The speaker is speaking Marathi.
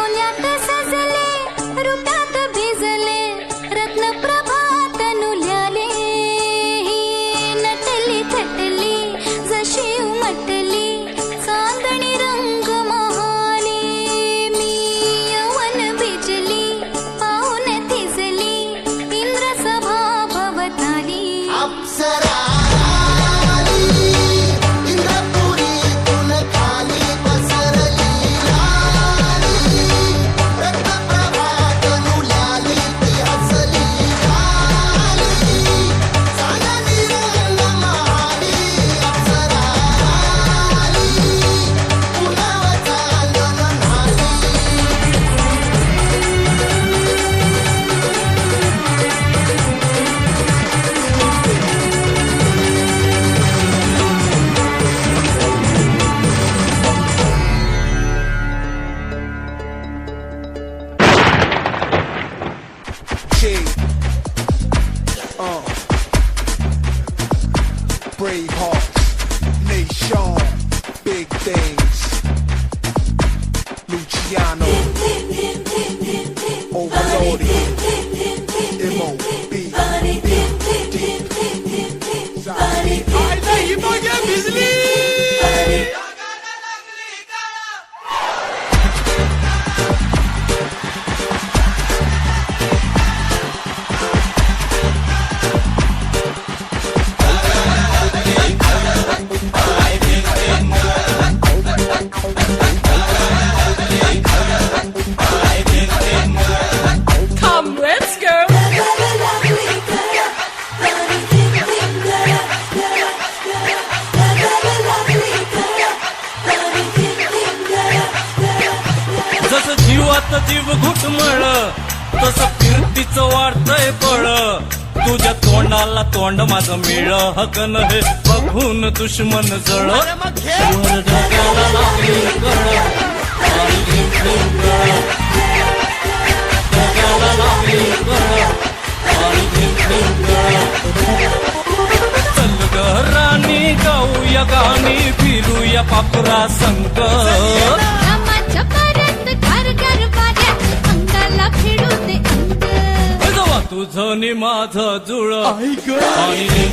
सोन्यात सजले रुप्यात भिजले रत्नप्रभात नुल्याले नटली थटली जशी उमटली चांदणी रंग महाली मी यवन भिजली पाऊन थिजली इंद्र सभा भवताली अप्सरा Brave hearts, nation, big things. Luciano, overloaded, M.O.B. Come, let's go. जसं जीवात जीव घुटमळ तसं कीर्तीचं वाढतंय बळ तुझ्या तोंडाला तोंड माझं मिळ हकन हे बघून दुश्मन जळ वर ढगाला लागली कळ आणि ढिंढिंढ गळ. ढगाला लागली कळ आणि ढिंढिंढ गळ. चल ग राणी गाऊया गाणी फिरूया पापुरा संग रामाच्या परत घर घर वाऱ्यात अंगाला फिरू दे अंग तुझं नि माझं जुळ आणि